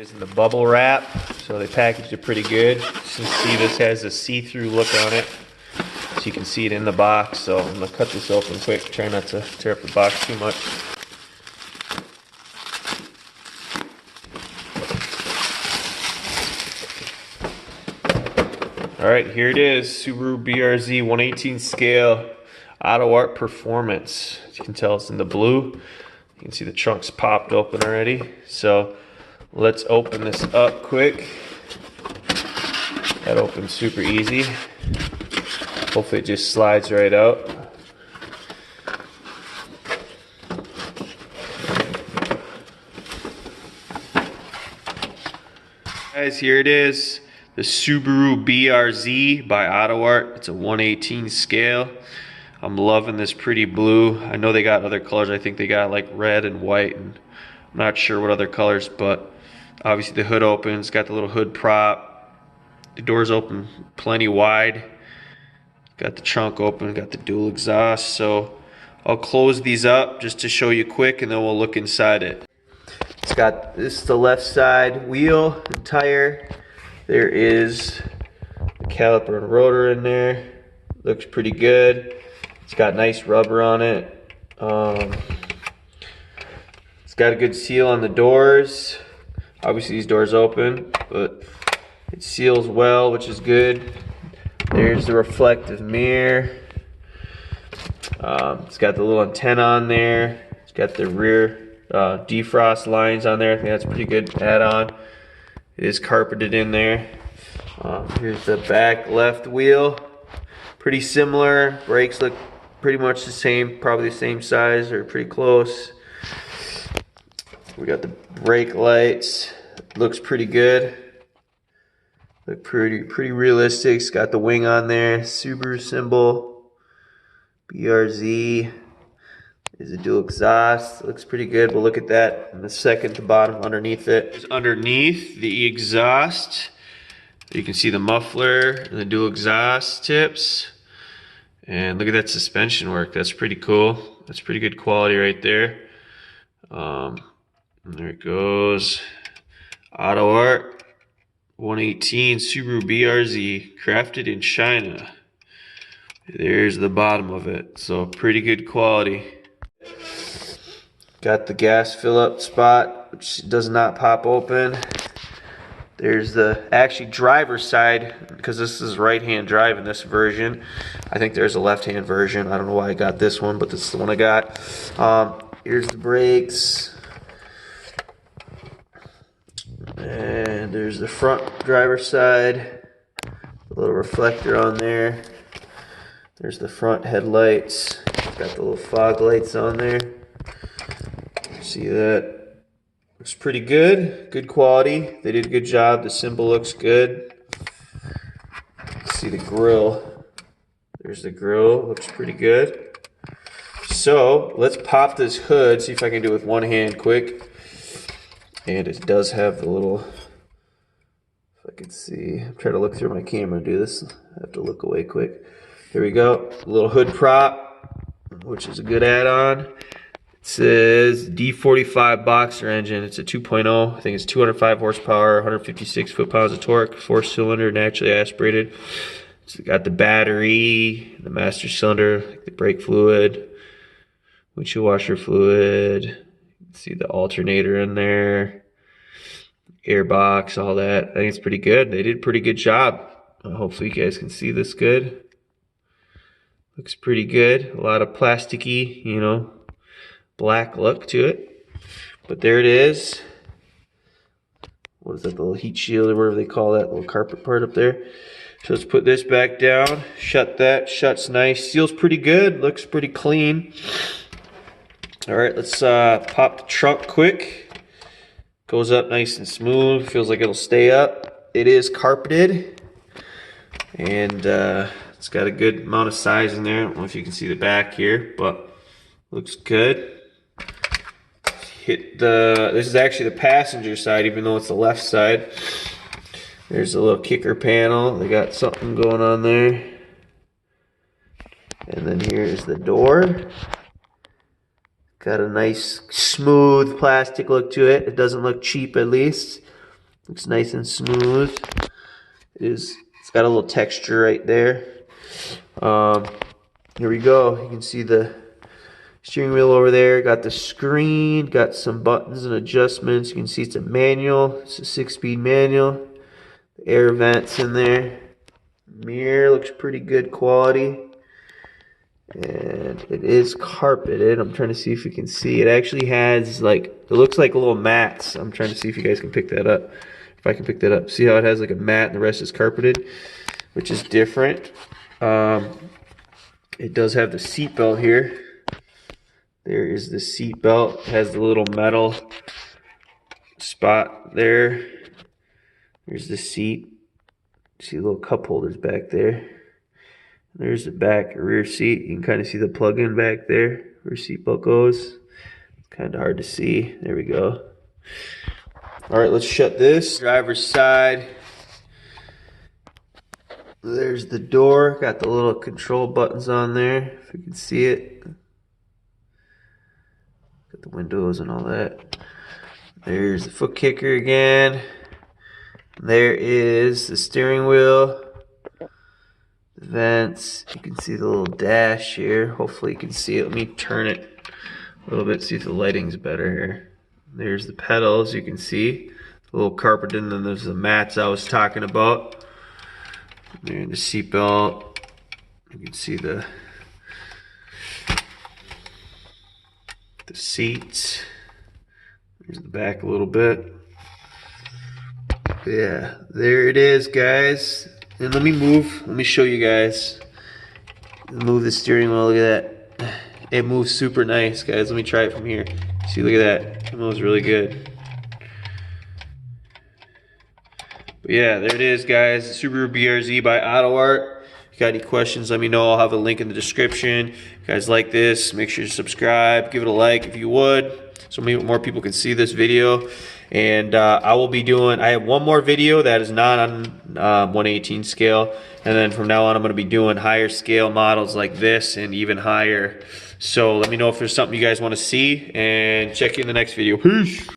Is in the bubble wrap, so they packaged it pretty good. You can see this has a see-through look on it, so you can see it in the box. So I'm gonna cut this open quick, try not to tear up the box too much. Alright, here it is, Subaru BRZ 1/18 scale Autoart Performance. As you can tell, it's in the blue. You can see the trunk's popped open already. So let's open this up quick. That opens super easy. Hopefully it just slides right out. Guys, here it is. The Subaru BRZ by Autoart. It's a 1/18 scale. I'm loving this pretty blue. I know they got other colors. I think they got like red and white, and I'm not sure what other colors, but obviously the hood opens, got the little hood prop. The doors open plenty wide. Got the trunk open, got the dual exhaust. So I'll close these up just to show you quick, and then we'll look inside it. It's got this, the left side wheel and tire. There is the caliper and rotor in there. Looks pretty good. It's got nice rubber on it. It's got a good seal on the doors. Obviously these doors open, but it seals well, which is good. There's the reflective mirror. It's got the little antenna on there. It's got the rear defrost lines on there. I think that's a pretty good add-on. It is carpeted in there. Here's the back left wheel. Pretty similar. Brakes look pretty much the same, probably the same size or pretty close. We got the brake lights. Looks pretty good. Look pretty realistic. It's got the wing on there. Subaru symbol. BRZ. Is a dual exhaust. Looks pretty good. We'll look at that in a second. The bottom underneath it. Is underneath the exhaust. You can see the muffler and the dual exhaust tips. And look at that suspension work. That's pretty cool. That's pretty good quality right there. And there it goes. Autoart 1/18 Subaru BRZ, crafted in China. There's the bottom of it. So pretty good quality. Got the gas fill up spot, which does not pop open. There's the actually driver's side, because this is right-hand drive in this version. I think there's a left-hand version. I don't know why I got this one, but this is the one I got. Here's the brakes. And there's the front driver's side. A little reflector on there. There's the front headlights. Got the little fog lights on there. See that? Looks pretty good. Good quality. They did a good job. The symbol looks good. See the grill. There's the grill. Looks pretty good. So let's pop this hood. See if I can do it with one hand quick. And it does have the little, if I can see, I'm trying to look through my camera and do this. I have to look away quick. Here we go. Little hood prop, which is a good add-on. It says D45 boxer engine. It's a 2.0. I think it's 205 horsepower, 156 foot-pounds of torque, 4-cylinder, naturally aspirated. It's got the battery, the master cylinder, the brake fluid, windshield washer fluid. You can see the alternator in there, air box, all that. I think it's pretty good. They did a pretty good job. Hopefully you guys can see this good. Looks pretty good. A lot of plasticky, you know, black look to it. But there it is. What is that, the little heat shield or whatever they call that little carpet part up there. So let's put this back down. Shut that. Shuts nice. Seals pretty good. Looks pretty clean. Alright, let's pop the trunk quick. Goes up nice and smooth. Feels like it'll stay up. It is carpeted. And it's got a good amount of size in there. I don't know if you can see the back here, but looks good. This is actually the passenger side, even though it's the left side. There's a little kicker panel. They got something going on there. And then here is the door. Got a nice smooth plastic look to it. It doesn't look cheap, at least. Looks nice and smooth. It's got a little texture right there. Here we go. You can see the steering wheel over there. Got the screen. Got some buttons and adjustments. You can see it's a manual. It's a 6-speed manual. The air vents in there. Mirror looks pretty good quality. And it is carpeted. I'm trying to see if you can see. It actually has like, it looks like little mats. I'm trying to see if you guys can pick that up. If I can pick that up. See how it has like a mat and the rest is carpeted, which is different. It does have the seat belt here. There is the seat belt. It has the little metal spot there. There's the seat. See the little cup holders back there. There's the back rear seat. You can kind of see the plug-in back there where seat belt goes. It's kind of hard to see. There we go. All right, let's shut this. Driver's side. There's the door. Got the little control buttons on there, if you can see it. Got the windows and all that. There's the foot kicker again. There is the steering wheel. The vents. You can see the little dash here. Hopefully you can see it. Let me turn it a little bit, see if the lighting's better here. There's the pedals, you can see. A little carpet, and then there's the mats I was talking about. There's the seat belt. You can see the seats. There's the back a little bit. But yeah, there it is, guys. And let me show you guys. Move the steering wheel, look at that. It moves super nice, guys. Let me try it from here. See, look at that. It moves really good. But yeah, there it is, guys. The Subaru BRZ by Autoart. If you got any questions, let me know. I'll have a link in the description. If you guys like this, make sure to subscribe. Give it a like if you would, so more people can see this video. And I have one more video that is not on 1/18 scale. And then from now on, I'm going to be doing higher scale models like this and even higher. So let me know if there's something you guys want to see, and check you in the next video. Peace.